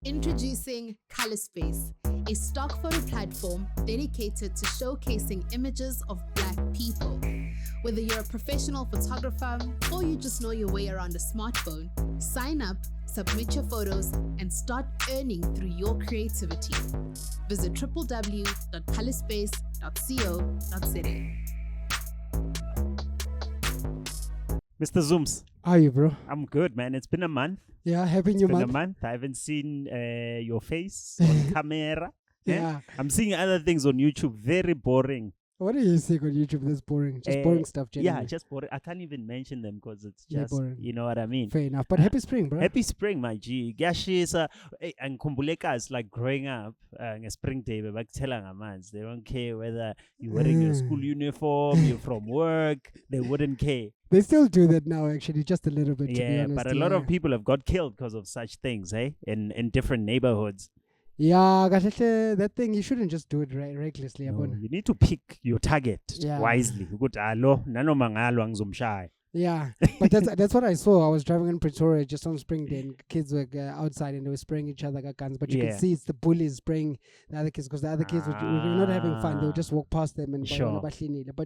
Introducing Color Space, a stock photo platform dedicated to showcasing images of Black people. Whether you're a professional photographer or you just know your way around a smartphone, sign up, submit your photos, and start earning through your creativity. Visit www.colorspace.co.za. Mr. Zooms. How are you, bro? I'm good, man. It's been a month. Yeah, happy new month. Been a month. I haven't seen your face on camera. Yeah. I'm seeing other things on YouTube. Very boring. What are you saying on YouTube that's boring? Just boring stuff, generally. Yeah, just boring. I can't even mention them because it's Yeah, just, boring. you know what I mean? Fair enough. But happy spring, bro. Happy spring, my G. Gashisa and Kumbuleka, like growing up in spring day, but they don't care whether you're wearing your school uniform, you're from work, they wouldn't care. They still do that now, actually, just a little bit, to be honest. But a lot of people have got killed because of such things, in different neighborhoods. Yeah, that thing, you shouldn't just do it recklessly. No, you need to pick your target wisely. Yeah, but that's what I saw. I was driving in Pretoria just on spring day, and kids were outside and they were spraying each other guns. But you can see it's the bullies spraying the other kids because the other kids were not having fun. They would just walk past them and sure. But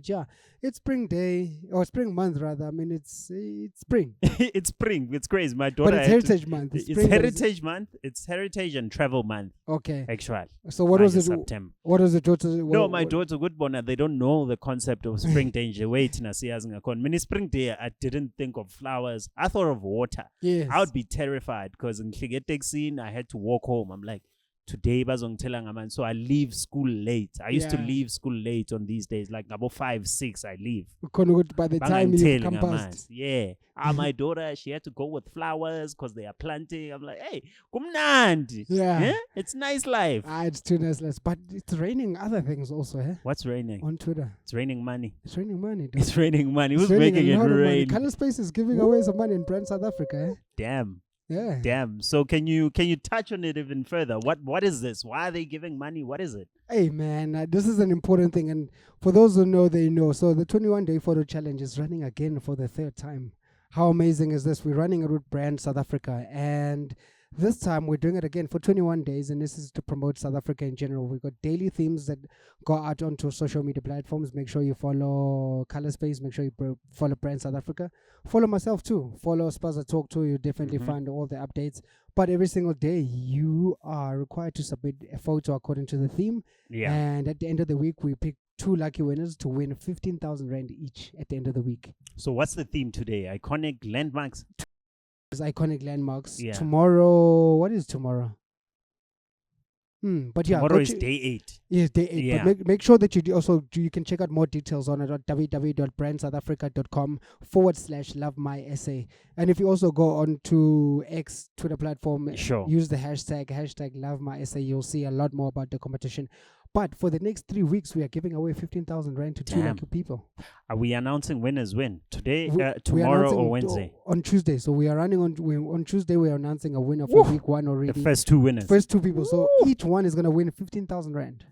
yeah, it's spring day or spring month rather. I mean, it's spring. It's spring. It's crazy. My daughter. But it's Heritage Month. It's Heritage Month. It's Heritage and Travel Month. Okay. Actually. So what was it? September. What was the daughter? No, my daughter good one. They don't know the concept of spring danger. Wait, mini spring day. I didn't think of flowers. I thought of water. Yes. I would be terrified because in Kligetek scene, I had to walk home. I'm like, today, so I leave school late. I used to leave school late on these days, like about 5, 6, I leave. By the time you come past. Yeah. My daughter, she had to go with flowers because they are planting. I'm like, hey, kumnandi. Yeah. It's nice life. It's too nice. But it's raining other things also, eh? What's raining? On Twitter. It's raining money. It's raining money. Dude. It's raining money. Who's making it rain? Color Space is giving away some money in brand South Africa, eh? Damn. Yeah. Damn. So can you touch on it even further? What is this? Why are they giving money? What is it? Hey man, this is an important thing, and for those who know, they know. So the 21-day photo challenge is running again for the 3rd time. How amazing is this? We're running it with brand South Africa, and this time we're doing it again for 21 days, and this is to promote South Africa in general. We've got daily themes that go out onto social media platforms. Make sure you follow Color Space. Make sure you follow Brand South Africa. Follow myself too. Follow Spaza Talk too. You definitely find all the updates. But every single day, you are required to submit a photo according to the theme. Yeah. And at the end of the week, we pick 2 lucky winners to win 15,000 Rand each at the end of the week. So what's the theme today? Iconic landmarks? Iconic landmarks. Yeah. Tomorrow, what is tomorrow? But yeah, tomorrow is day 8. Yes, day 8. Yeah. But make sure that you can check out more details on it at www.brandsouthafrica.com/LoveMySA. And if you also go on to X Twitter platform, sure, use the hashtag #LoveMySA. You'll see a lot more about the competition. But for the next 3 weeks, we are giving away 15,000 Rand to 2 lucky people. Are we announcing winners when? Today, tomorrow, or Wednesday? On Tuesday. So we are running on Tuesday. We are announcing a winner for week 1 already. The first 2 winners. First 2 people. So each one is going to win 15,000 Rand.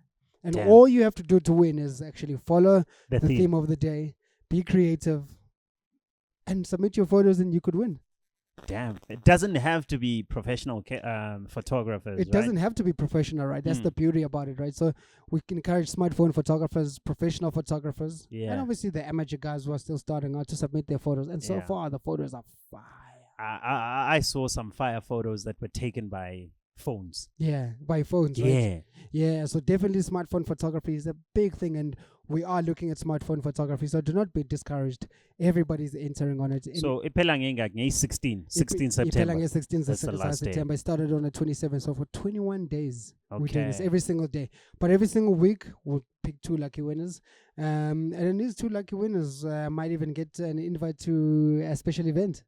And Damn. all you have to do to win is actually follow the theme. theme of the day, be creative, and submit your photos, and you could win. Damn. It doesn't have to be professional photographers, It doesn't have to be professional, right? That's the beauty about it, right? So we can encourage smartphone photographers, professional photographers, and obviously the amateur guys who are still starting out to submit their photos. And so far, the photos are fire. I saw some fire photos that were taken by phones. Yeah, by phones, right? Yeah, so definitely smartphone photography is a big thing, and we are looking at smartphone photography, so do not be discouraged. Everybody's entering on it. So, Ipelang 16 September. 16 That's the last September. It started on the 27th, so for 21 days, we're doing this Okay. every single day. But every single week, we'll pick 2 lucky winners. And then these 2 lucky winners might even get an invite to a special event.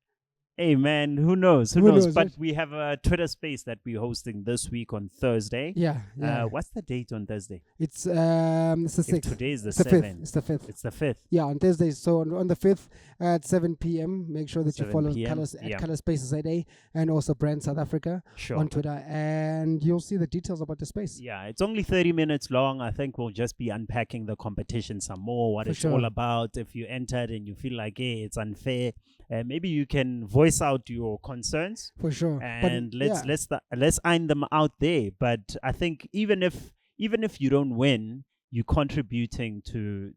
Hey man, who knows? Who knows? But right? we have a Twitter space that we're hosting this week on Thursday. Yeah. What's the date on Thursday? It's the 6th. Today is the It's the 7th. 5th. It's the 5th. It's the 5th. Yeah, on Thursdays. So on the 5th at 7 p.m., make sure that you 7 follow PM, Colors at Color Spaces ZA and also Brand South Africa Sure. on Twitter, and you'll see the details about the space. Yeah, it's only 30 minutes long. I think we'll just be unpacking the competition some more, what For it's sure. all about. If you entered and you feel like, hey, it's unfair, maybe you can voice out your concerns For sure. and yeah. let's iron them out there. But I think even if you don't win, you're contributing to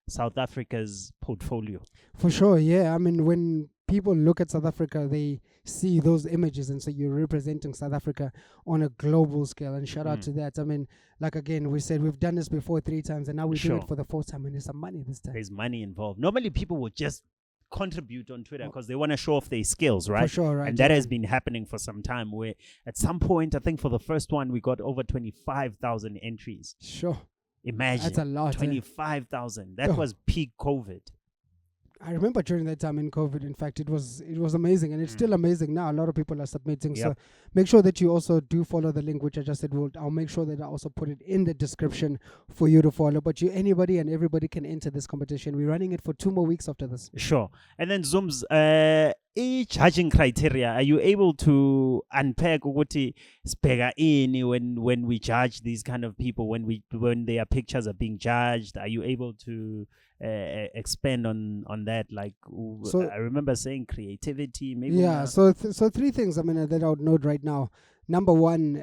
South Africa's portfolio. For sure, yeah. I mean, when people look at South Africa, they see those images, and so you're representing South Africa on a global scale. And shout out to that. I mean, like again, we said we've done this before 3 times, and now we do Sure. it for the 4th time, and there's some money this time. There's money involved. Normally, people would just contribute on Twitter because they want to show off their skills, right? For sure, right. And that has been happening for some time. Where at some point, I think for the first one, we got over 25,000 entries. Sure. Imagine That's a lot. 25,000. That Oh. was peak COVID. I remember during that time in COVID, in fact, it was amazing, and it's still amazing now. A lot of people are submitting. So Yep. make sure that you also do follow the link, which I just said. I'll make sure that I also put it in the description for you to follow. But anybody and everybody can enter this competition. We're running it for 2 more weeks after this. Sure. And then Zooms, each judging criteria, are you able to unpack ukuthi sibheka ini when we judge these kind of people, when their pictures are being judged? Are you able to expand on that? Like, So- I remember saying creativity, maybe. Yeah. So 3 things. I mean, that I would note right now. Number 1,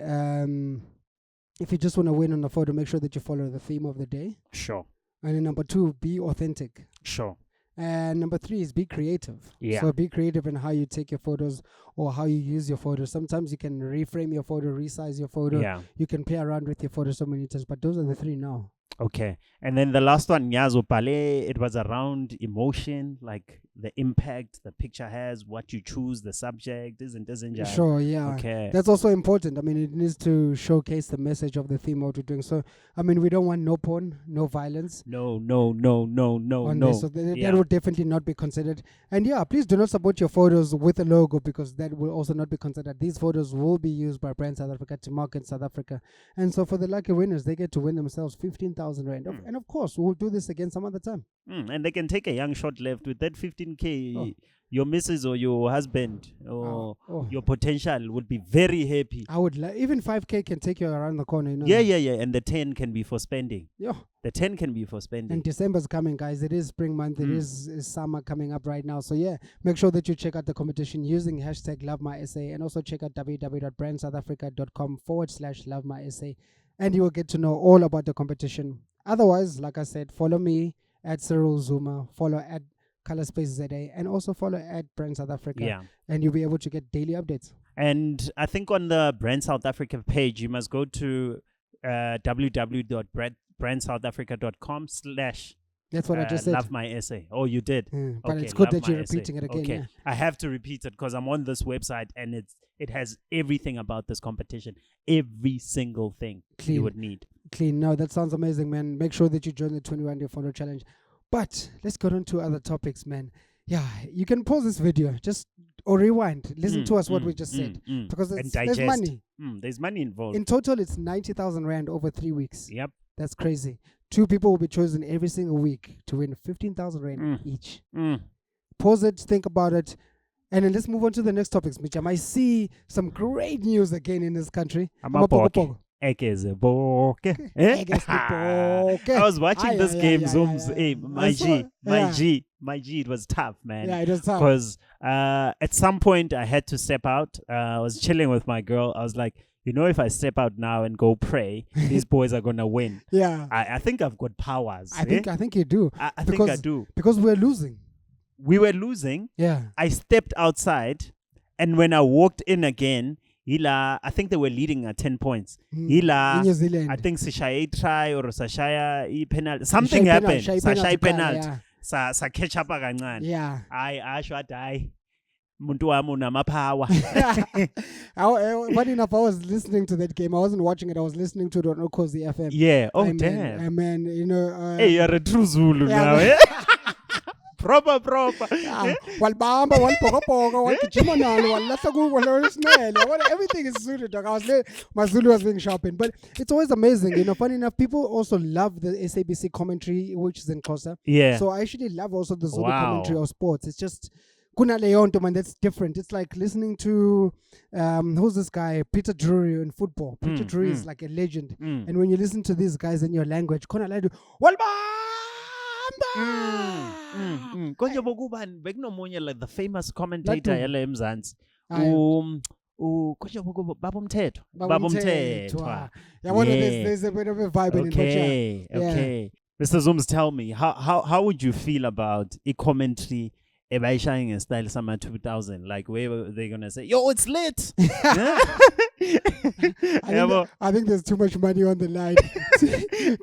if you just want to win on the photo, make sure that you follow the theme of the day. Sure. And then number 2, be authentic. Sure. And number 3 is be creative. Yeah. So be creative in how you take your photos or how you use your photos. Sometimes you can reframe your photo, resize your photo. Yeah. You can play around with your photo so many times. But those are the 3 now. Okay. And then the last one, Nyazo Pale, it was around emotion, like the impact the picture has, what you choose, the subject, isn't it? Sure, yeah. Okay. That's also important. I mean, it needs to showcase the message of the theme what we're doing. So, I mean, we don't want no porn, no violence. No. On this. So Yeah. that would definitely not be considered. And yeah, please do not support your photos with a logo, because that will also not be considered. These photos will be used by Brand South Africa to market South Africa. And so for the lucky winners, they get to win themselves 15,000 Rand. And of course, we'll do this again some other time. And they can take a young shot left with that 15K. Oh. Your missus or your husband or Oh. your potential would be very happy. I would even 5K can take you around the corner. You know? Yeah. And the 10 can be for spending. Yeah. The 10 can be for spending. And December's coming, guys. It is spring month. It is summer coming up right now. So yeah, make sure that you check out the competition using hashtag LoveMySA, and also check out www.brandsouthafrica.com/LoveMySA, and you will get to know all about the competition. Otherwise, like I said, follow me at Cyril Zuma, follow at Color Space ZA, and also follow at Brand South Africa. Yeah. And you'll be able to get daily updates. And I think on the Brand South Africa page, you must go to www.brandsouthafrica.com/ That's what I just said. Love My Essay. Oh, you did. But Okay, it's good Love that you're My Essay. repeating it again. Okay, Yeah. I have to repeat it because I'm on this website and it has everything about this competition, every single thing Clean. you would need. Clean. No, that sounds amazing, man. Make sure that you join the 21-day photo challenge. But let's get on to other topics, man. Yeah, you can pause this video, or rewind. Listen to us what we just said. Because And there's digest. money. There's money involved. In total, it's 90,000 Rand over 3 weeks. Yep. That's crazy. 2 people will be chosen every single week to win 15,000 Rand each. Pause it, think about it, and then let's move on to the next topics, Micham. I see some great news again in this country. Amabhoke. Ekezeboke. Eh? I was watching this game, Zooms. Hey, my G, it was tough, man. Yeah, it was tough. Because at some point I had to step out. I was chilling with my girl. I was like, if I step out now and go pray, these boys are gonna win. Yeah. I think I've got powers. I think you do. I think I do. Because we're losing. We were losing. Yeah. I stepped outside, and when I walked in again, I think they were leading at 10 points. In New Zealand. I think Sashaya try or Sashaya penalty. Something happened. Sashaya penalty. Sa catch up again. Yeah. I should die. Muntu wami unamapower. Funny enough, I was listening to that game. I wasn't watching it. I was listening to it on Ofcourse FM. Yeah. Oh, damn. Man, hey, you're a true Zulu now, eh? Proper. Walbamba, walpokopoka, walkijima nalo, walahla kuko, walesnele. Everything is Zulu, dog. My Zulu was being sharpened. But it's always amazing. Funny enough, people also love the SABC commentary, which is in Xhosa. Yeah. So I actually love also the Zulu commentary of sports. It's just kuna leonto, man, that's different. It's like listening to who's this guy, Peter Drury in football. Peter Drury is like a legend. And when you listen to these guys in your language, kuna leonto, walba. Konje bokubani bekunomunye like the famous commentator Latu. yale eMzansi. Aye. Konje bokuba babomthetho. Babomthethwa. Yabona there's a bit of a vibe in it. Okay. Yeah. Okay. Mr. Zooms, tell me how would you feel about a commentary shining in style summer 2000? Like where they're gonna say, "Yo, it's lit." I think there's too much money on the line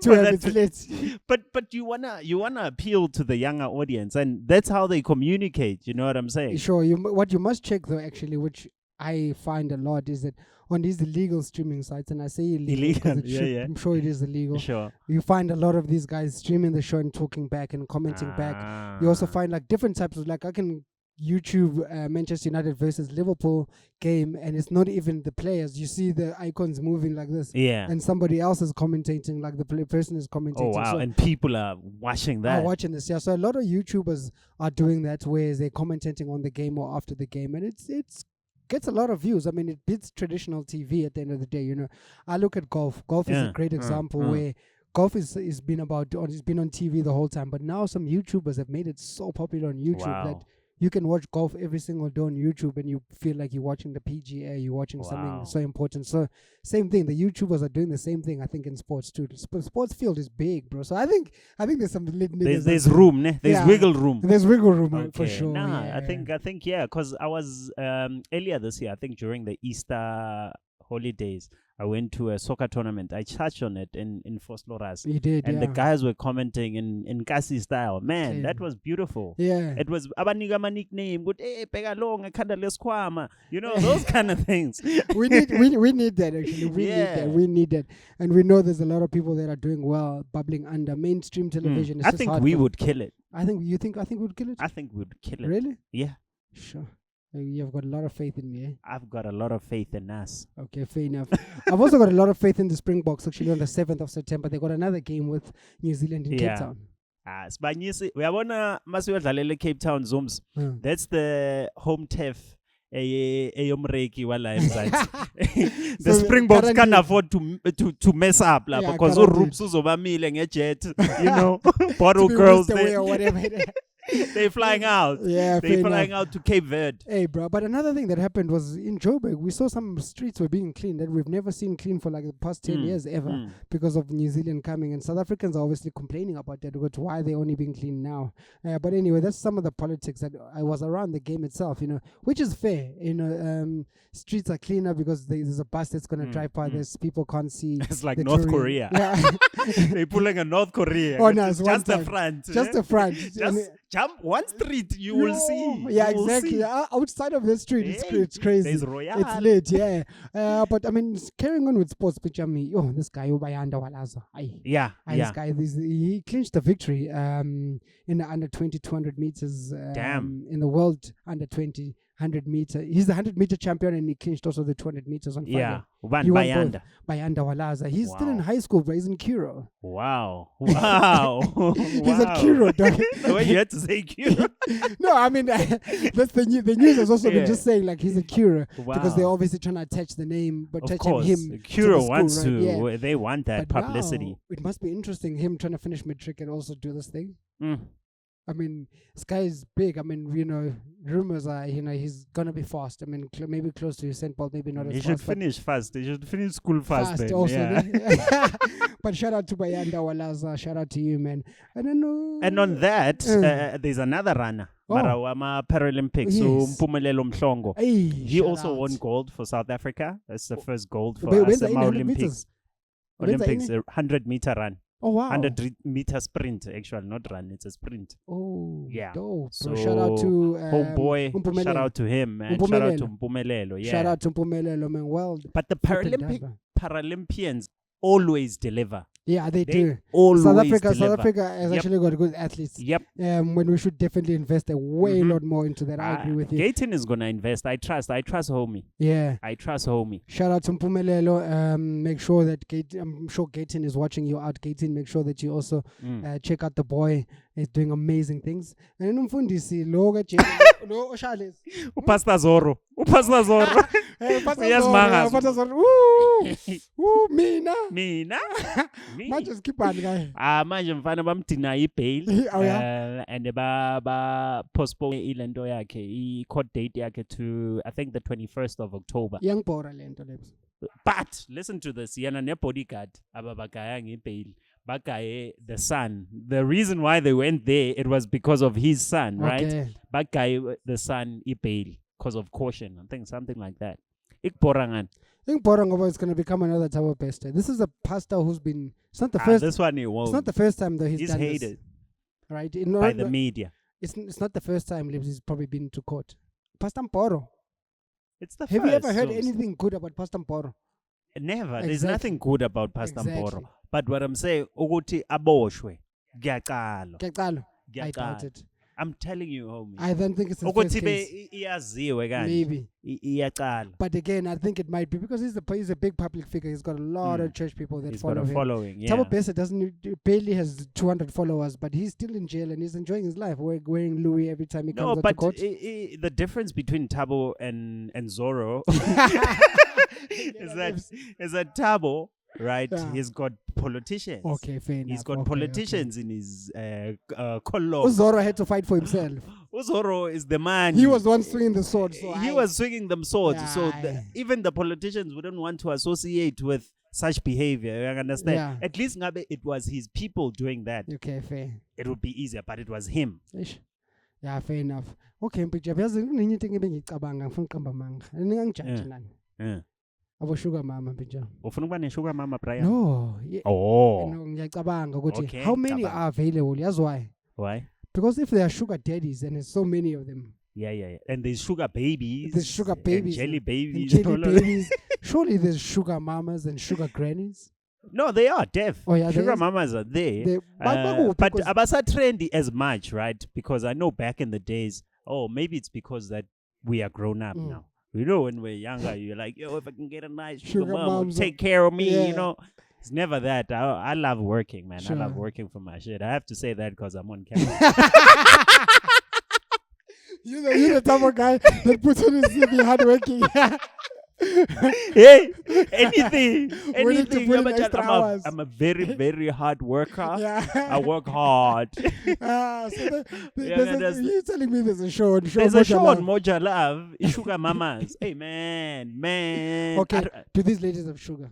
to have it lit. But you wanna appeal to the younger audience, and that's how they communicate. You know what I'm saying? Sure. What you must check though, actually, which I find a lot, is that on these illegal streaming sites, and I say illegal because I'm sure it is illegal. Sure. You find a lot of these guys streaming the show and talking back and commenting back. You also find like different types of, like, I can YouTube Manchester United versus Liverpool game, and it's not even the players. You see the icons moving like this, and somebody else is commentating, like the person is commentating. Oh wow! So and people are watching that. Watching this, yeah. So a lot of YouTubers are doing that, where they're commentating on the game or after the game, and it's gets a lot of views. I mean, it beats traditional TV at the end of the day. You know, I look at golf. Golf is a great example where golf is been it's been on TV the whole time, but now some YouTubers have made it so popular on YouTube that you can watch golf every single day on YouTube and you feel like you're watching the PGA, you're watching something so important. So same thing, the YouTubers are doing the same thing, I think, in sports too. The sports field is big, bro. So I think there's some there's room, ne? There's wiggle room. There's wiggle room for sure. I think because I was earlier this year, I think during the Easter holidays, I went to a soccer tournament. I touched on it in Fosloras. You did, and the guys were commenting in Kasi style. Man, that was beautiful. Yeah. It was abanika ma nickname. Good, pega long, ekhanda leskhwama. You know, those kind of things. we need that actually. We need that. And we know there's a lot of people that are doing well, bubbling under mainstream television. I think we would kill it. I think we would kill it? I think we would kill it. Really? Yeah. Sure. You've got a lot of faith in me, eh? I've got a lot of faith in us. Okay, fair enough. I've also got a lot of faith in the Springboks. Actually, on the 7th of September, they got another game with New Zealand in Cape Town. Sibanyisi uyabona masiyodlalela Cape Town Zooms. That's the home turf eyomreki wala eMzansi. The Springboks can't afford to mess up lapha because uRoops uzobamile ngejet, you know, bottle girls there or whatever. They're flying out. Yeah, they're flying out to Cape Verde. Hey, bro. But another thing that happened was in Joburg, we saw some streets were being cleaned that we've never seen clean for like the past 10 years ever because of New Zealand coming. And South Africans are obviously complaining about that, but why they're only being cleaned now. But anyway, that's some of the politics that I was around the game itself, you know, which is fair. You know, streets are cleaner because there's a bus that's going to drive by this. People can't see. It's like North Korea. Yeah. They're pulling a North Korea. Oh, no, just the front. Just the front. Just jump one street, you will see. Yeah, exactly. Outside of the street, it's crazy. There's Royal. It's lit, yeah. But I mean, carrying on with sports, this guy, Ubayanda Walaza. This guy, he clinched the victory in the under 20 200 meters. In the world under 20 100 meter. He's the 100 meter champion, and he clinched also the 200 meters on Friday. Yeah, Bayanda Walaza. He's still in high school, but he's in Kiro. Wow. He's at Kiro, dog. The way you had to say Kiro. No, I mean, that's the news has also been just saying like he's a Kiro because they're obviously trying to attach the name, but attaching him. Kiro to wants school, right? to. Yeah. They want that publicity. Now, it must be interesting him trying to finish matric and also do this thing. I mean, this guy is big. I mean, you know, rumors are, you know, he's gonna be fast. I mean, maybe close to St. Paul, maybe not as fast. He should finish fast. He should finish school fast then. Also, but shout out to Bayanda Walaza. Shout out to you, man. I don't know. And on that, there's another runner. Marawama Paralympics. Yes. Mpumelelo Mhlongo. He also won gold for South Africa. That's the first gold for us at Olympics. Olympics, a 100-meter run. Oh, wow. 100-meter sprint, actually, not run, it's a sprint. Oh, yeah. Dope. So shout out to homeboy, shout out to him, man. Shout out to Mpumelelo, yeah. Shout out to Mpumelelo, man. Well, but the Paralympians always deliver. Yeah, they do. Always South deliver. Africa has actually got good athletes. Yep. When we should definitely invest a lot more into that. I agree with you. Gayton is gonna invest. I trust homie. Yeah. I trust homie. Shout out to Mpumelelo. Make sure that I'm sure Gayton is watching you out. Gayton, make sure that you also check out the boy. He's doing amazing things. And Umfundisi, Pastor Zoro. Uyazimanga. Mina. Mina? Me? Manje sikhipani guy. Manje mfana bamdina i-bail Oh, yeah? and ba postpone ilento yakhe i-court date yakhe to I think the 21st of October. Iyangibhora lento leyo. But listen to this, yena ne-bodyguard ababagaya nge-bail bagaye the son. The reason why they went there, it was because of his son, right? Okay. Bagaye the son i-bail because of caution. I think something like that. Ikborangan. Ingibhora ngoba it's going to become another Thabo Bester. This is a pastor who's been. It's not the first. This one he won't. It's not the first time that he's He's done hated this, right? by the media. It's not the first time he's probably been to court. Pastor Mporo. It's the Have first. you ever heard so- anything good about Pastor Mporo? Never. There's Exactly. nothing good about Pastor Exactly. Mporo. But what I'm saying, ukuthi aboshwe. Ngiyaqala. Kekalo. I Ngiyaqala. doubt it. I'm telling you, homie. I don't think it's his first Ukuthi case. be iyaziwe kanje. Maybe. Iyaqala. But again, I think it might be because he's a big public figure. He's got a lot of church people that He's follow got a him. following. Yeah. Thabo Bester barely has 200 followers, but he's still in jail and he's enjoying his life, wearing Louis every time he No, comes out but to court. the difference between Thabo and Zorro is that Thabo, right? Yeah. He's got politicians. Okay, fair enough. He's got Okay, politicians in his column. Uzoro had to fight for himself. Uzoro is the man. He was the one swinging the sword. So he was swinging them swords. So Yeah. even the politicians wouldn't want to associate with such behavior. You understand? Yeah. At least ngabe it was his people doing that. Okay, fair. It would be easier, but it was him. Ish. Yeah, fair enough. Okay, mpija yazi kunenye into engibengicabanga ngifuna uqamba amanga. Ningangijaji Yeah. nani? Yeah. Abo sugar mama mpija. Ufuna ukuba ne-sugar mama, Brian? No. Oh. No, ngiyacabanga ukuthi Okay, how many cabanga. are available? Yazi why? Why? Because if there are sugar daddies and there's so many of them, Yeah. And there's sugar babies. There's sugar babies And jelly and babies. jelly all of- babies, surely there's sugar mamas and sugar grannies. No, they are deaf. Oh, yeah, there Sugar is. mamas are there. But But abasa trendy as much, right? Because I know back in the days, maybe it's because that we are grown up now. You know, when we're younger, you're like, yo, if I can get a nice sugar Sugar mom, who'll moms take care of me, yeah. you know. It's never that. I love working, man. I love Sure. working for my shit. I have to say that because I'm on camera. You're the type of guy that puts on his CV hardworking. Hey, anything. Willing to put in extra hours. I'm a very, very hard worker. Yeah. I work hard. So Yeah, you're telling me there's a show on There's a show on Moja Moja Love, Sugar Mamas. Hey, man. Love. Okay, do these ladies have sugar?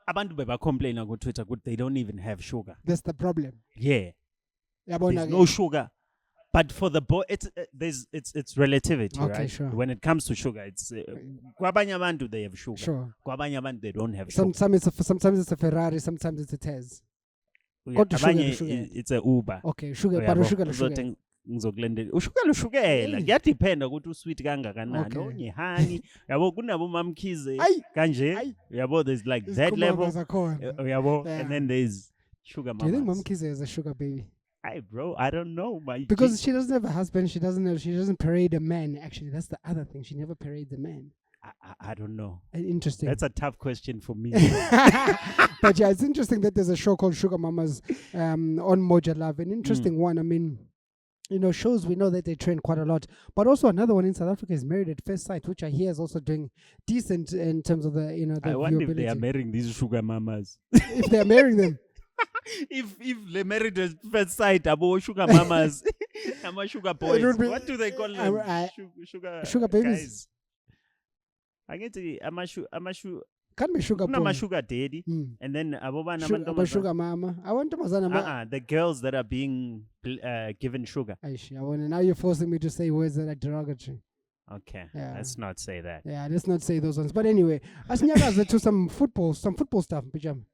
Abantu beba complain on Twitter, good, they don't even have sugar. That's the problem. Yeah, Yabona there's ke. no sugar. But for the boy, it's relativity, Okay, right? sure. When it comes to sugar, it's kwabanye abantu they have sugar. Sure. Kwabanye abantu they don't have sugar. Sometimes it's a Ferrari, sometimes it's a Tez. Yeah, Kodwa sugar abanye sugar. it's a Uber. Okay, sugar, Uyabo, but sugar. uzothi ngizokulendela ushukela ushukela kuyadependa ukuthi usweet kangakanani Okay. onyehani yabo kunabo mamkhize Ayi, kanje ayi. yabo there's like These that level kumamas akhona. yabo Yeah. and then there's sugar Do you think mamas. Mom Kize is a sugar baby? Hey bro, I don't know my Because she doesn't have a husband, she doesn't parade a man. Actually, that's the other thing. She never parades a man. I don't know. Interesting. That's a tough question for me. But yeah, it's interesting that there's a show called Sugar Mamas on Moja Love. An interesting one. I mean, you know, shows we know that they train quite a lot. But also another one in South Africa is Married at First Sight, which I hear is also doing decent in terms of the the I wonder if they are viewability. marrying these sugar mamas. If they're marrying them. if they married at first sight, abo sugar mamas, ama sugar boys. would be- What do they call them? Sugar babies. guys. I get to amashu Can't be sugar kunama boy. sugar daddy, Mm. and then abobana Sugar, sugar mama. I want to mazana. the girls that are being given sugar. Now you're forcing me to say words that are derogatory. Okay, Yeah. let's not say that. Yeah, let's not say those ones. But anyway, asnyakaze to some football stuff, Pijam.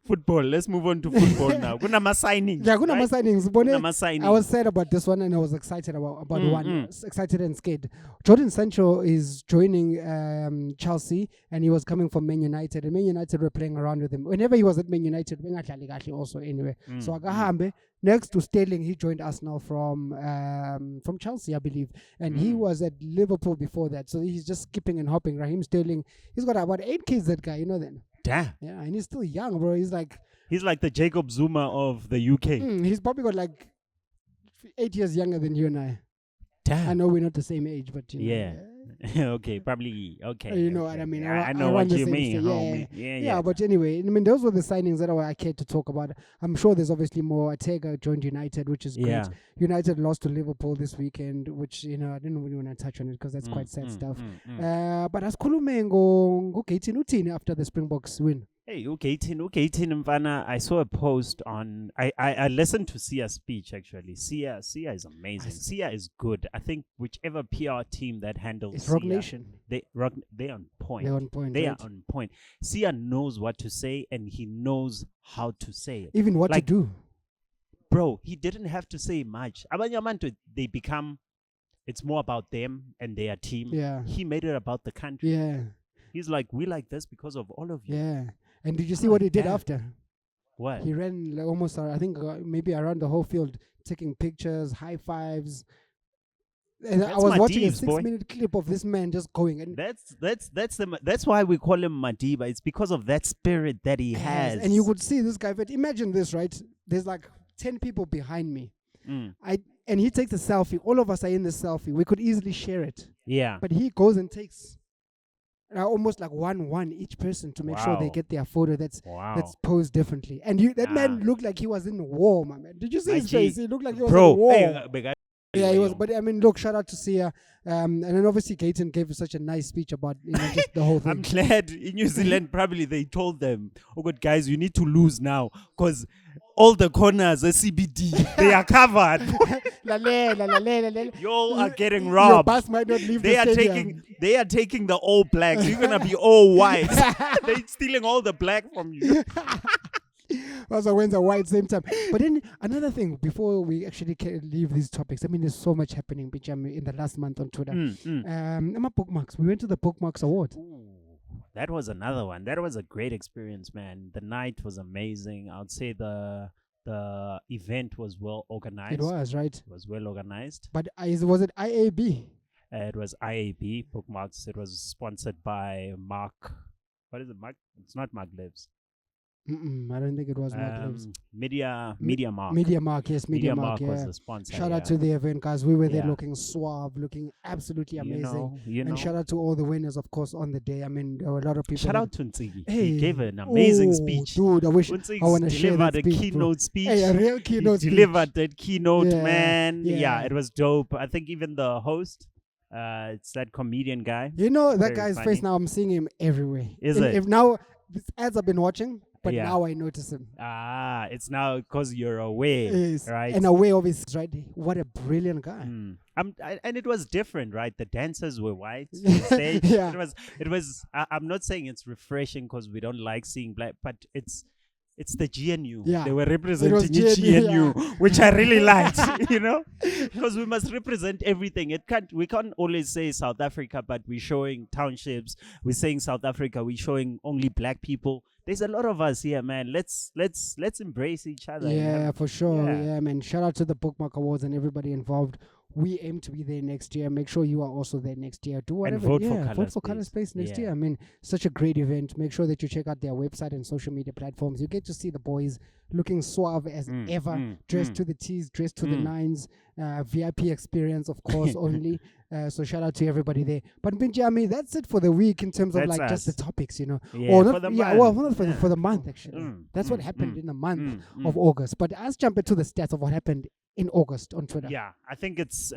Football. Let's move on to football now. Kunama signings. Yeah, kuna right? signings. Bone, Kunama signings. I was sad about this one and I was excited about one. mm. Excited and scared. Jordan Sancho is joining Chelsea and he was coming from Man United. And Man United were playing around with him. Whenever he was at Man United, also anyway. So Agahambe, next to Sterling, he joined Arsenal from Chelsea, I believe. And he was at Liverpool before that. So he's just skipping and hopping. Raheem Sterling, he's got about 8 kids, that guy, you know then. Damn. Yeah, and he's still young, bro. He's like the Jacob Zuma of the UK. he's probably got like 8 years younger than you and I. Damn. I know we're not the same age, but you know, Yeah. Okay, probably. Okay. You know okay. what I mean? Yeah, I know around what the you same mean, stage. homie. Yeah, Yeah, but anyway, I mean, those were the signings that I cared to talk about. I'm sure there's obviously more. Atega joined United, which is great. Yeah. United lost to Liverpool this weekend, which, you know, I didn't really want to touch on it because that's quite sad stuff. But as Kulume go Gaten Utini after the Springboks win. Hey, okay, Mfana. I saw a post on. I listened to Sia's speech actually. Sia is amazing. Sia is good. I think whichever PR team that handles It's Sia, Rock Nation. they're on point. They're on point. They right? are on point. Sia knows what to say and he knows how to say it. Even what Like, to do. Bro, he didn't have to say much. Abanyamantu, they become. It's more about them and their team. Yeah. He made it about the country. Yeah. He's like, we like this because of all of you. Yeah. And did you see what he did after? What? He ran like almost, I think, maybe around the whole field, taking pictures, high fives. And I was watching a 6-minute clip of this man just going. And that's why we call him Madiba. It's because of that spirit that he has. And you could see this guy. But imagine this, right? There's like 10 people behind me. And he takes a selfie. All of us are in the selfie. We could easily share it. Yeah. But he goes and takes almost like one each person to make sure they get their photo that's posed differently. And that man looked like he was in war, my man. Did you see his face? He looked like he was in war. Yeah, he was. But I mean, look, shout out to Sia. And then obviously Gaten gave such a nice speech about just the whole thing. I'm glad in New Zealand probably they told them, oh God, guys, you need to lose now because all the corners, the CBD, they are covered. You all are getting robbed. Your bus might not leave the stadium. They are taking the all blacks. You're gonna be all white. They're stealing all the black from you. Also, when's a white same time. But then another thing, before we actually leave these topics, I mean, there's so much happening, in the last month on Twitter. My bookmarks. We went to the Bookmarks Awards. That was another one. That was a great experience, man. The night was amazing. I would say the event was well organized. It was, right? It was well organized. But was it IAB? It was IAB Bookmarks. It was sponsored by Mark. What is it, Mark? It's not Mark Lives. I don't think it was Mark Lives. Media Mark. Media Mark, yes, Media Mark was the sponsor. Shout out to the event, guys. We were there looking suave, looking absolutely amazing. And shout out to all the winners, of course, on the day. I mean, there were a lot of people. Shout out to Ntsigi. He gave an amazing speech. Dude, I wish I want to share that speech. Delivered a keynote speech. Hey, a real keynote speech. Delivered that keynote, man. Yeah, it was dope. I think even the host, it's that comedian guy. You know, that guy's face now, I'm seeing him everywhere. If now, these ads I've been watching, but now I notice him. It's now because you're aware, right? And aware of his, right? What a brilliant guy. And it was different, right? The dancers were white on stage. It was. I'm not saying it's refreshing because we don't like seeing black, but it's the GNU. They were representing GNU, which I really liked, because we must represent everything. We can't always say South Africa, but we're showing townships. We're saying South Africa. We're showing only black people. There's a lot of us here, man. Let's embrace each other. Yeah, for sure. Yeah, man. Shout out to the Bookmark Awards and everybody involved. We aim to be there next year. Make sure you are also there next year. Do whatever. And vote for Color Space next year. I mean, such a great event. Make sure that you check out their website and social media platforms. You get to see the boys looking suave as ever, dressed to the T's, dressed to the nines. VIP experience, of course, only. So shout out to everybody there. But Benjamin, that's it for the week in terms of just the topics, Yeah, for the month actually. That's what happened in the month of August. But let's jump into the stats of what happened in August on Twitter. Yeah, I think it's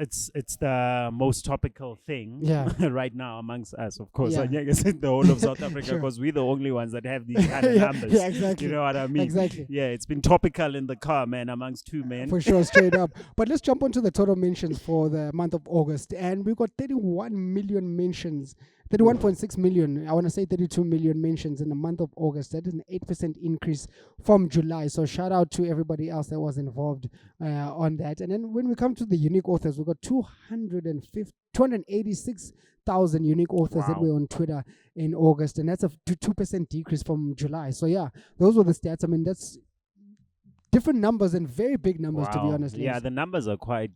the most topical thing right now amongst us, of course. I guess in the whole of South Africa, because we're the only ones that have these kind of numbers. Yeah, exactly. You know what I mean? Exactly. Yeah, it's been topical in the car, man, amongst two men. For sure, straight up. But let's jump onto the total mentions for the month of August. And we got 31 million mentions. 31.6 million, I want to say 32 million mentions in the month of August. That is an 8% increase from July. So shout out to everybody else that was involved on that. And then when we come to the unique authors, we got 286,000 unique authors that were on Twitter in August. And that's a 2% decrease from July. So yeah, those were the stats. I mean, that's different numbers and very big numbers, to be honest. Yeah, the numbers are quite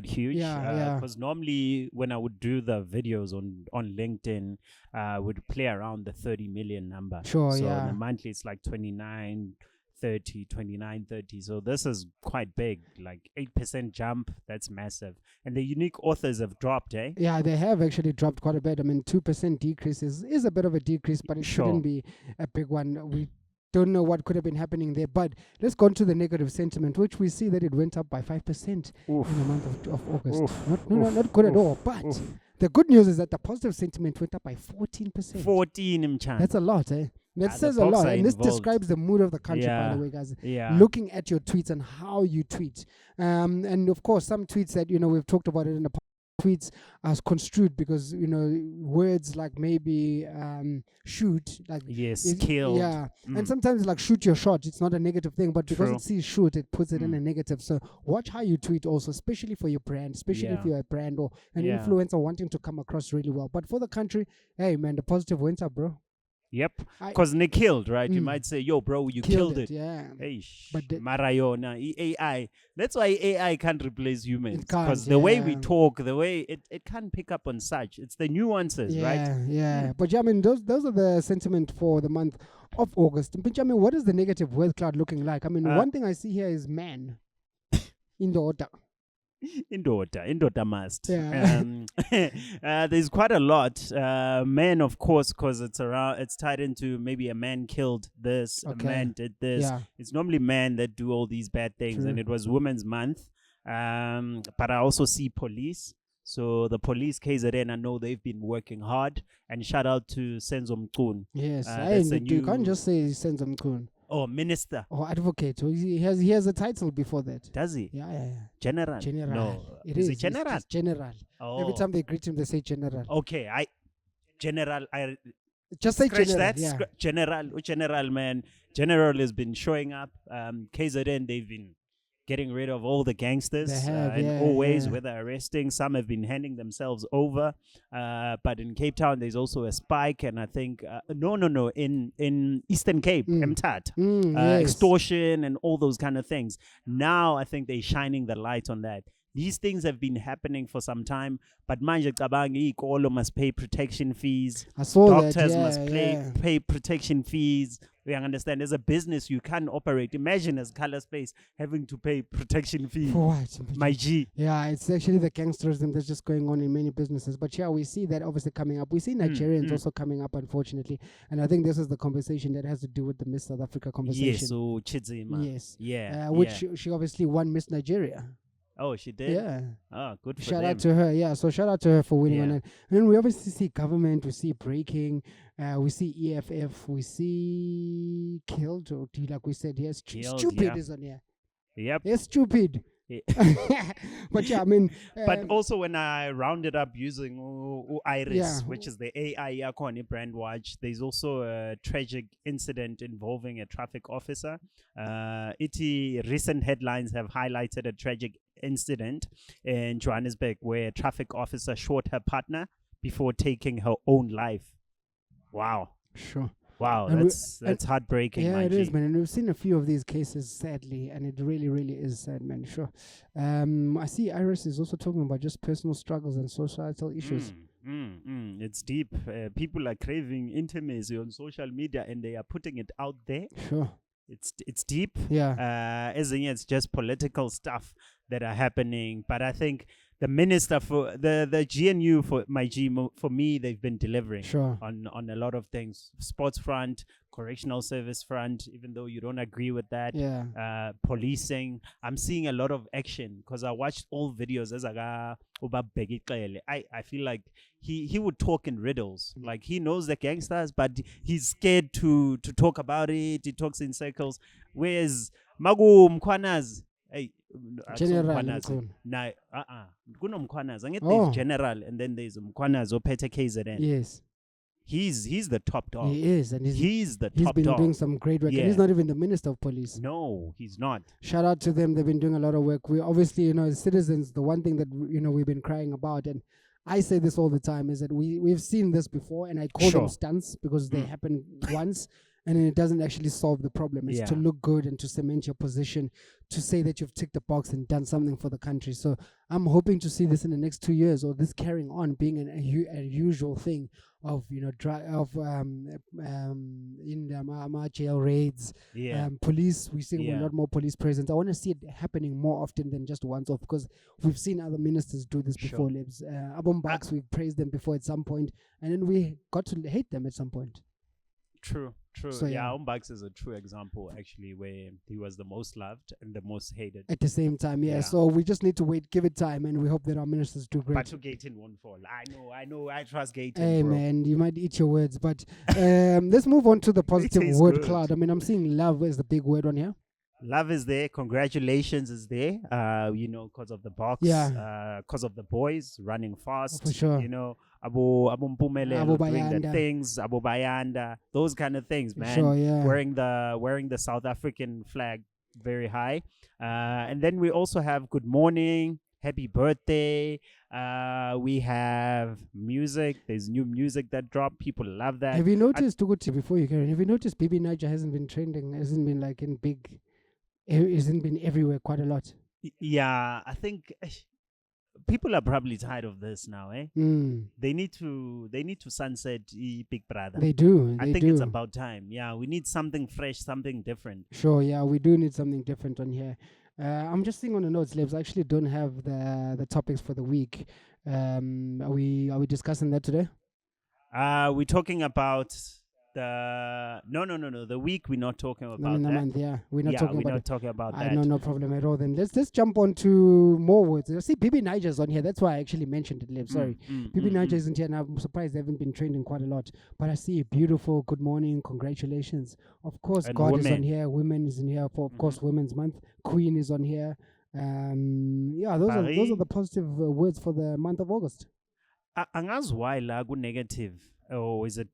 huge. Because normally when I would do the videos on LinkedIn, would play around the 30 million number. Sure, so the monthly it's like 29, 30, 29, 30. So this is quite big, like 8% jump. That's massive. And the unique authors have dropped, eh? Yeah, they have actually dropped quite a bit. I mean, 2% decrease is a bit of a decrease, but it Sure. shouldn't be a big one. We don't know what could have been happening there. But let's go on to the negative sentiment, which we see that it went up by 5% in the month of August. Not good at all. But the good news is that the positive sentiment went up by 14%. 14 mchan. That's a lot, eh? That The says a folks lot. are And this involved. describes the mood of the country, by Yeah. the way, guys. Yeah. Looking at your tweets and how you tweet. And of course, some tweets that, we've talked about it in the tweets are construed because, words like maybe shoot, like Yes, killed. yeah. And sometimes like shoot your shot, it's not a negative thing, but because True. it sees shoot, it puts it in a negative. So watch how you tweet also, especially for your brand, especially if Yeah. you're a brand or an Yeah. influencer wanting to come across really well. But for the country, hey man, the positive went up, bro. Yep. I- Because they killed, right? You Mm. might say, yo, bro, you killed it. Yeah. Hey, But the- Marayona, AI. That's why AI can't replace humans. can't, Because the way we yeah. talk, the way it can't pick up on such. It's the nuances, right? Yeah. But yeah, I mean, those are the sentiment for the month of August. But I mean, what is the negative word cloud looking like? I mean, one thing I see here is man in the order. Indota must. Yeah. There's quite a lot. Men, of course, because it's tied into maybe a man killed this, Okay. a man did this. Yeah. It's normally men that do all these bad things, True. and it was Women's Month. But I also see police. So the police KZN, I know they've been working hard. And shout out to Senzo Mkun. Yes, that's a you can't new- just say send some cool Oh, minister. or advocate. He has a title before that. Does he? Yeah. General? General. No. It is is. he It's general? just general. Oh. Every time they greet him, they say general. Okay, General, I Just say scratch general. that. Yeah. General, man. General has been showing up. KZN, they've been getting rid of all the gangsters They have, in yeah, all ways, yeah. whether arresting. Some have been handing themselves over. But in Cape Town, there's also a spike. And I think, in Eastern Cape, MTAT, Yes. extortion and all those kind of things. Now, I think they're shining the light on that. These things have been happening for some time, but manje cabangi all must pay protection fees. I saw Doctors that. Yeah, must yeah. pay protection fees. We understand as a business you can't operate. Imagine as Color Space having to pay protection fee. For what? My G. Yeah, it's actually the gangsterism that's just going on in many businesses. But yeah, we see that obviously coming up. We see Nigerians also coming up, unfortunately. And I think this is the conversation that has to do with the Miss South Africa conversation. Yes, so Chidzima. Yes. Yeah. Which yeah. she obviously won Miss Nigeria. Oh, she did? Yeah. Oh, good for Shout them. out to her. Yeah. So shout out to her for winning on Yeah. it. And we obviously see government, we see breaking, we see EFF, we see killed, or like we said, yes, Killed, stupid yeah. is on here. Yep. Yes, stupid. Yeah. But yeah, I mean, But also when I rounded up using Iris, Yeah. which is the AI Yakoni brand watch, there's also a tragic incident involving a traffic officer. Recent headlines have highlighted a tragic incident in Johannesburg where a traffic officer shot her partner before taking her own life. Wow. sure. Wow, And that's heartbreaking. Yeah, my it G. is, man. And we've seen a few of these cases, sadly, and it really, really is sad, man. Sure. I see Iris is also talking about just personal struggles and societal issues. It's deep. People are craving intimacy on social media and they are putting it out there. Sure. It's deep. Yeah. As in it's just political stuff that are happening. But I think the minister for the GNU for my G for me, they've been delivering Sure. on a lot of things. Sports front, correctional service front, even though you don't agree with that. Yeah. Policing. I'm seeing a lot of action because I watched all videos as I feel like he would talk in riddles. Like he knows the gangsters, but he's scared to talk about it. He talks in circles. Whereas Magu Mkwanaz, hey, General Mkwanaz. Mkwana. Nah, Kuno Mkwanaz. I Oh. there's general and then there's Mkwanaz or Pete KZN. Yes. He's the top dog. He is, and He's the he's top been dog. doing some great work. And Yeah. he's not even the minister of police. No, he's not. Shout out to them. They've been doing a lot of work. We obviously, as citizens, the one thing that we've been crying about, and I say this all the time, is that we've seen this before, and I call Sure. them stunts because they happen once. And then it doesn't actually solve the problem. It's to Yeah. look good and to cement your position, to say that you've ticked the box and done something for the country. So I'm hoping to see this in the next 2 years, or this carrying on being a usual thing of in the jail raids, Yeah. police. We're seeing a Yeah. lot more police presence. I want to see it happening more often than just once off, because we've seen other ministers do this Sure. before. Libs, Abom Baks, we praised them before at some point, and then we got to hate them at some point. True. So, yeah, yeah. Umbax is a true example, actually, where he was the most loved and the most hated. At the same time, yeah. Yeah. So we just need to wait, give it time, and we hope that our ministers do great. But to Gaten won't fall. I know. I trust Gaten. Hey bro. man, you might eat your words, but let's move on to the positive tastes word good. cloud. I mean, I'm seeing love as the big word on here. Love is there. Congratulations is there. Because of the box. Yeah. Because of the boys running fast. For sure. Abo Mpumelelo Abo doing the Bayanda. things. Abo Bayanda. Those kind of things, man. Sure, yeah. Wearing the South African flag very high. And then we also have good morning, happy birthday. We have music. There's new music that dropped. People love that. Have you noticed, before you carry on, have you noticed Bibi Niger hasn't been trending, hasn't been like in big, hasn't been everywhere quite a lot? Yeah, I think people are probably tired of this now, eh? They need to sunset Big Brother. They do. I they think do. it's about time. Yeah, we need something fresh, something different. Sure, yeah, we do need something different on here. I'm just seeing on the notes, Libs. I actually don't have the topics for the week. Are we discussing that today? We're talking about the week. We're not talking about No, in the that. month, yeah. We're not talking we're about not it. talking about that. No problem at all. Then let's jump on to more words. I see Bibi Niger's on here. That's why I actually mentioned it, Lib. Sorry. Bibi Niger isn't here, and I'm surprised they haven't been trending quite a lot. But I see a beautiful good morning, congratulations. Of course, And God is on women. here. Women is in here for, of course, Women's Month. Queen is on here. Those are the positive words for the month of August. Angazi why la negative. Oh, is it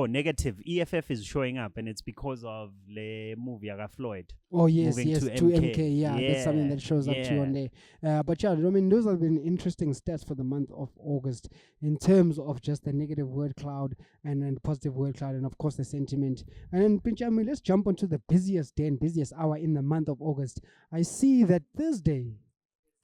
negative? EFF is showing up, and it's because of the movie Aga Floyd. Oh yes, Moving yes, to to MK. MK. Yeah, that's something that shows up too on there. But yeah, I mean, those have been interesting stats for the month of August in terms of just the negative word cloud and then positive word cloud, and of course the sentiment. And then Benjamin, let's jump onto the busiest day and busiest hour in the month of August. I see that Thursday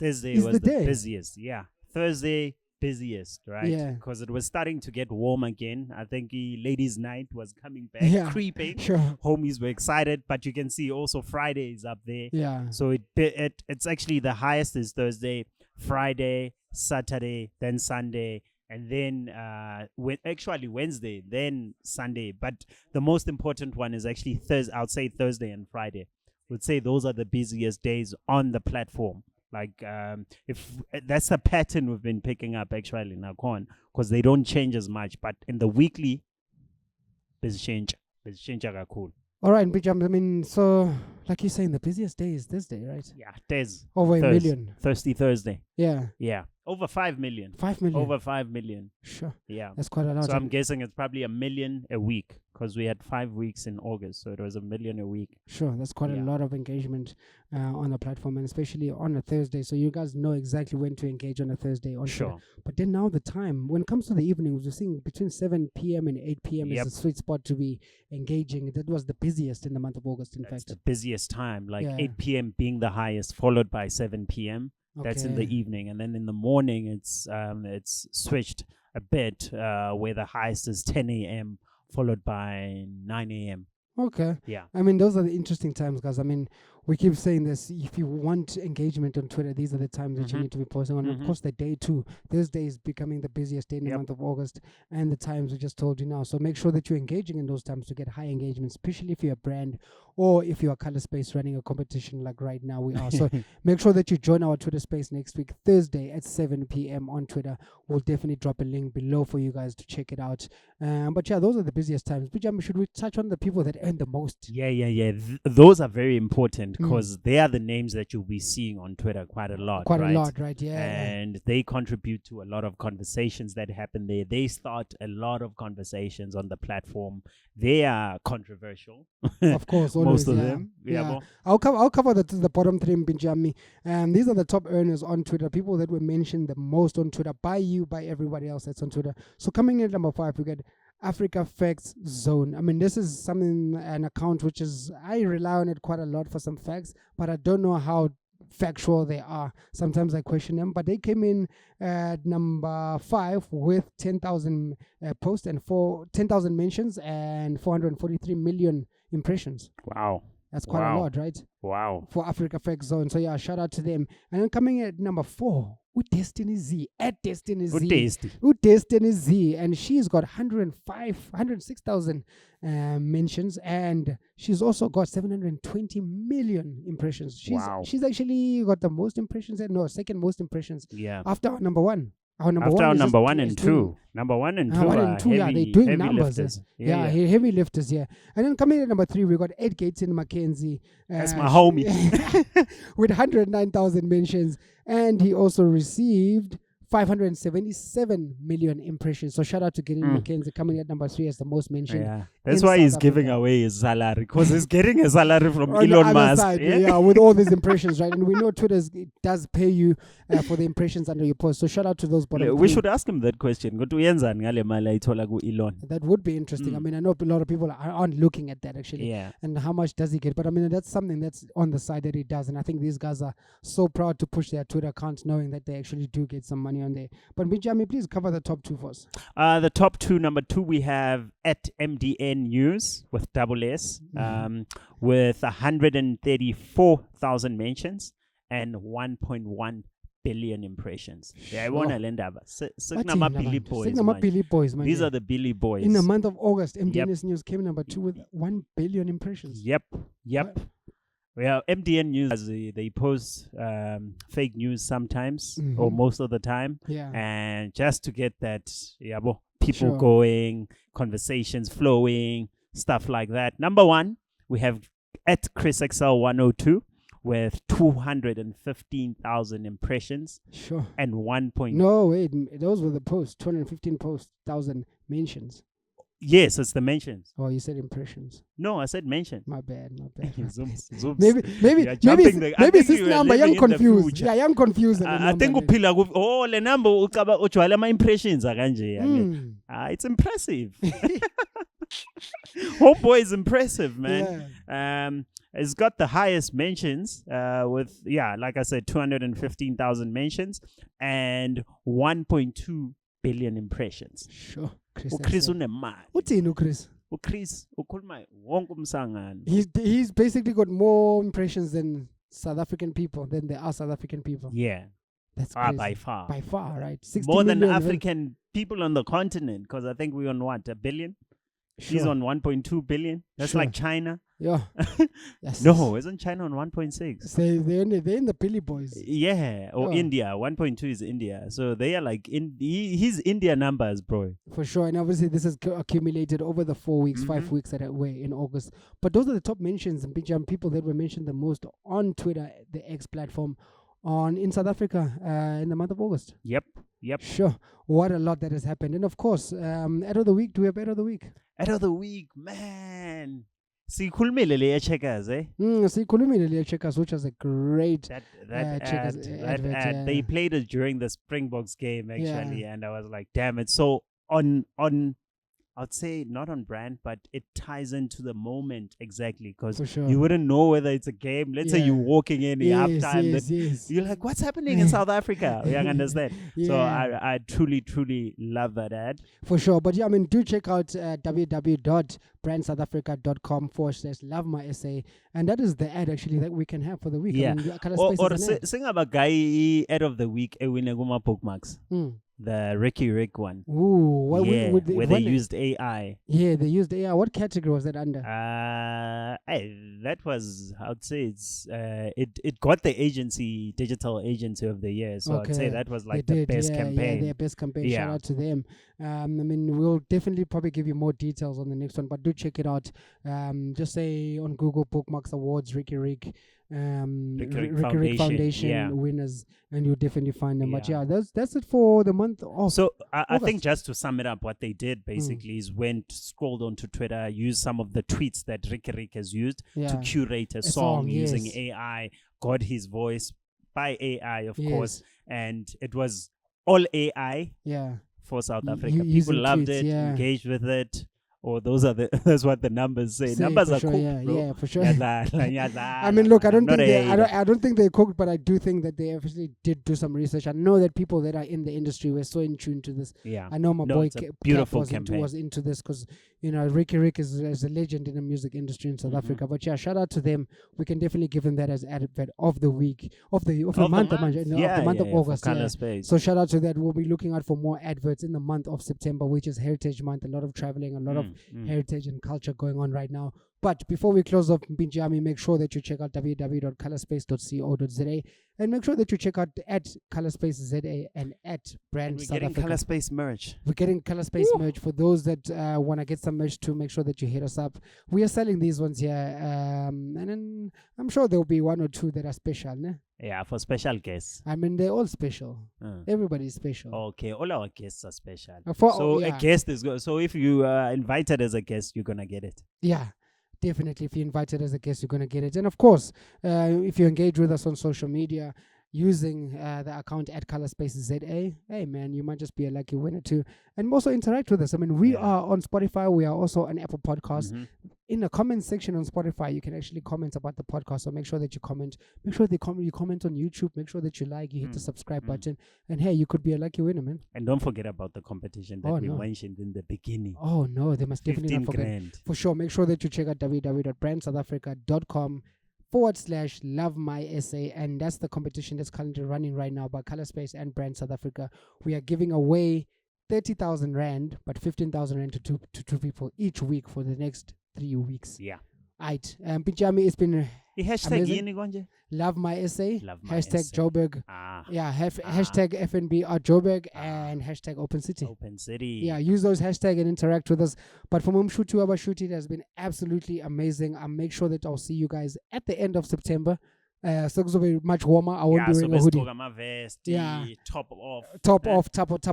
Thursday is was the the day. busiest. Yeah, Thursday busiest, right? Yeah. Because it was starting to get warm again. I think ladies' night was coming back, Yeah. creeping. Sure. Homies were excited, but you can see also Friday is up there. Yeah. So it's actually the highest is Thursday, Friday, Saturday, then Sunday, and then Wednesday, then Sunday. But the most important one is actually Thursday. I would say Thursday and Friday. Would say those are the busiest days on the platform. Like if that's a pattern we've been picking up actually in Akon, because they don't change as much. But in the weekly, there's change. There's change cool. All right, Bijam. I mean, so like you're saying, the busiest day is Thursday, right? Yeah, there's Over a million. Thirsty Thursday. Yeah. Yeah, over 5 million. 5 million. Over 5 million. Sure. Yeah. That's quite a lot. So I'm guessing it's probably 1 million a week because we had 5 weeks in August, so it was 1 million a week. Sure, that's quite a Yeah. lot of engagement on the platform, and especially on a Thursday. So you guys know exactly when to engage on a Thursday. On Sure. Twitter. But then now the time, when it comes to the evenings, we're seeing between 7 p.m. and 8 p.m. Yep. is a sweet spot to be engaging. That was the busiest in the month of August, in That's fact. the busiest time, like Yeah. 8 p.m. being the highest, followed by 7 p.m. That's in the Okay. evening, and then in the morning it's switched a bit, where the highest is 10 a.m. followed by 9 a.m. Okay. Yeah. I mean, those are the interesting times, guys. I mean, we keep saying this. If you want engagement on Twitter, these are the times that you Mhm. need to be posting on. Of Mhm. course, the day too. Thursday is becoming the busiest day in the Yep. month of August, and the times we just told you now. So make sure that you're engaging in those times to get high engagement, especially if you're a brand or if you're a color space running a competition like right now we are. So make sure that you join our Twitter space next week, Thursday at 7 p.m. on Twitter. We'll definitely drop a link below for you guys to check it out. But yeah, those are the busiest times. Bijam, should we touch on the people that earn the most? Yeah. Those are very important Mm. because they are the names that you'll be seeing on Twitter quite a lot. Quite right? a lot, right? Yeah. And they contribute to a lot of conversations that happen there. They start a lot of conversations on the platform. They are controversial. Of course, always, Most of yeah. them. Yeah. I'll cover the bottom three in Benjami. These are the top earners on Twitter, people that were mentioned the most on Twitter by you, by everybody else that's on Twitter. So coming in at number 5, we get Africa Facts Zone. I mean, this is something, an account which is, I rely on it quite a lot for some facts, but I don't know how factual they are. Sometimes I question them, but they came in at number 5 with 10,000 posts and 10,000 mentions and 443 million impressions. Wow. That's quite a lot, right? Wow. For Africa Facts Zone. So yeah, shout out to them. And then coming at number 4, Destiny Z, at Destiny Z. Destiny Z. And she's got 106,000 mentions, and she's also got 720 million impressions. She's actually got the most impressions, second most impressions. Yeah. After our number 1. After our number 1 and 2. Number 1 and 2 are heavy, they're doing heavy numbers. lifters. Heavy lifters, yeah. And then coming at number 3, we got Ed Gates in Mackenzie. That's my homie. With 109,000 mentions. And he also received 577 million impressions. So shout out to Gideon Mackenzie coming at number 3 as the most mentioned. Yeah. That's why he's giving away his salary, because he's getting a salary from Elon Musk. Side, yeah, with all these impressions, right? And we know Twitter does pay you for the impressions under your post. So shout out to those bottom We three. should ask him that question. Elon. That would be interesting. I mean, I know a lot of people aren't looking at that actually. Yeah. And how much does he get? But I mean, that's something that's on the side that he does. And I think these guys are so proud to push their Twitter accounts knowing that they actually do get some money on there. But Bijami, please cover the top 2 for us. The top 2, number 2, we have at MDN News with double S, with 134,000 mentions and 1.1 billion impressions. Yeah, I want to lend up. Billy Boys. These are the Billy Boys. In the month of August, MDN News came number 2 with 1 billion impressions. Yep. Well, MDN News, they post fake news sometimes, or most of the time. Yeah. And just to get that, people going, conversations flowing, stuff like that. Number 1, we have at ChrisXL102 with 215,000 impressions. Sure. And 1. No, wait, those were the posts. 215,000 mentions. Yes, it's the mentions. Oh, you said impressions. No, I said mentions. My bad. Zooms. Maybe this number I'm confused. Yeah, I'm confused. I think le number ujwala ama impressions akanje. It's impressive. Homeboy is impressive, man. Yeah. It's got the highest mentions with, like I said, 215,000 mentions and 1.2 billion impressions. Sure. Chris unemali. Uthini Chris? Chris ukhuluma wonke umsangano. He's basically got more impressions than South African people, than there are South African people. Yeah. That's crazy. By far. By far, right? More than African people on the continent, because I think we're on what, 1 billion? Sure. He's on 1.2 billion. That's like China. Yeah. Yes. No, isn't China on 1.6? They're in the Billy Boys. Yeah, or India. 1.2 is India. So they are like his India numbers, bro. For sure. And obviously this is accumulated over the 4 weeks, 5 weeks that were in August. But those are the top mentions and people that were mentioned the most on Twitter, the X platform, in South Africa in the month of August. Yep. Sure. What a lot that has happened. And of course, ad of the week. Do we have ad of the week? Ad of the week, man. Sikhulumile le checkers, eh? Sikhulumile le checkers, which was a great that ad. They played it during the Springboks game actually, and I was like, damn it. So on I'd say not on brand, but it ties into the moment exactly, because you wouldn't know whether it's a game. Let's say you're walking in halftime, you're like, what's happening in South Africa? You understand? So I truly love that ad. For sure. But yeah, I mean, do check out www.brandsouthafrica.com/LoveMySA, and that is the ad actually that we can have for the week. Yeah. I mean, or sing about guy ad of the week, Ewineguma Bookmarks. The Ricky Rick one. Ooh, where they used AI. Yeah, they used AI. What category was that under? That was, I would say it got the digital agency of the year. So I'd say that was like the best campaign. Yeah, their best campaign. Shout out to them. I mean, we'll definitely probably give you more details on the next one, but do check it out. Just say on Google Bookmark Awards, Ricky Rick Foundation winners, and you'll definitely find them. But that's it for the month of So I think just to sum it up, what they did basically is scrolled onto Twitter, used some of the tweets that Ricky Rick has used to curate a song using AI, got his voice by AI, of course, and it was all AI. Yeah. for South Y- Africa. you- People using loved tweets, it, yeah. engaged with it. Or those are the that's what the numbers say. Say, Numbers for are sure, cooked, yeah, bro. yeah, for sure. I I mean, look, I don't think they. I don't think they cooked, but I do think that they obviously did do some research. I know that people that are in the industry were so in tune to this. Yeah. I know my No, boy it's a Cap beautiful was campaign. into this because Ricky Rick is a legend in the music industry in South Mhm. Africa. But yeah, shout out to them. We can definitely give them that as advert of the week of the Of the month, month. of the month of for August. Colour Yeah. Space. So shout out to that. We'll be looking out for more adverts in the month of September, which is Heritage Month. A lot of traveling, a lot of heritage and culture going on right now. But before we close off, Mpinjami, make sure that you check out www.colorspace.co.za and make sure that you check out at Colorspace ZA and at Brand We're South getting Africa. Colour Space merch. We're getting Colorspace merch. For those that want to get some merch too, make sure that you hit us up. We are selling these ones here, and then I'm sure there will be one or two that are special. Ne? Yeah, for special guests. I mean, they're all special. Everybody's special. Okay, all our guests are special. So a guest is good. So if you are invited as a guest, you're gonna get it. Yeah, definitely. If you're invited as a guest, you're going to get it. And of course, if you engage with us on social media using the account at ColorSpaceZA, hey man, you might just be a lucky winner too. And also interact with us. I mean, we are on Spotify. We are also on Apple Podcasts. In the comment section on Spotify, you can actually comment about the podcast. So make sure that you comment. Make sure you comment on YouTube. Make sure that you you hit the subscribe button. And hey, you could be a lucky winner, man. And don't forget about the competition that we mentioned in the beginning. Oh no, they must definitely not 15 forget. grand. For sure, make sure that you check out www.brandsouthafrica.com/LoveMySA, and that's the competition that's currently running right now by Colorspace and Brand South Africa. We are giving away 30,000 rand, but 15,000 rand to two people each week for the next 3 weeks. Yeah. Right. Pijami, it's been Hashtag amazing. yini konje? LoveMySA, Love my hashtag essay. Joburg. Yeah, hashtag FNB Joburg and hashtag Open City. Open City. Yeah, use those hashtags and interact with us. But from Umshu to Abashuti, it has been absolutely amazing. I'll make sure that I'll see you guys at the end of September. So it's going to be much warmer. I won't be wearing a hoodie. Vest, Yeah. top off. Top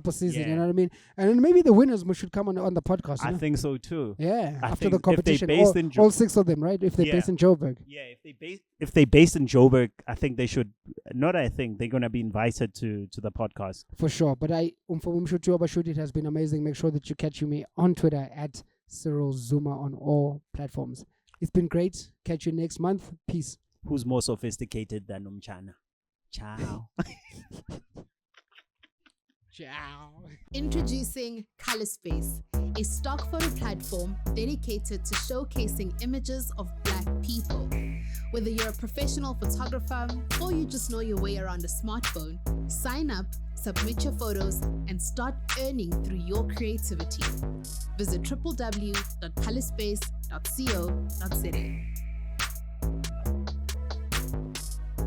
of season, you know what I mean? And then maybe the winners should come on the podcast. I think so too. Yeah, I after think the if they competition. based in All 6 of them, right? If they're based in Joburg. Yeah, if they based in Joburg, I think they should. They're gonna be invited to the podcast for sure. But from Umshu to Abashuti, it has been amazing. Make sure that you catch me on Twitter at Cyril Zuma on all platforms. It's been great. Catch you next month. Peace. Who's more sophisticated than Umchana? Ciao. Ciao. Introducing Colorspace, a stock photo platform dedicated to showcasing images of Black people. Whether you're a professional photographer or you just know your way around a smartphone, sign up, submit your photos, and start earning through your creativity. Visit www.colorspace.co.za.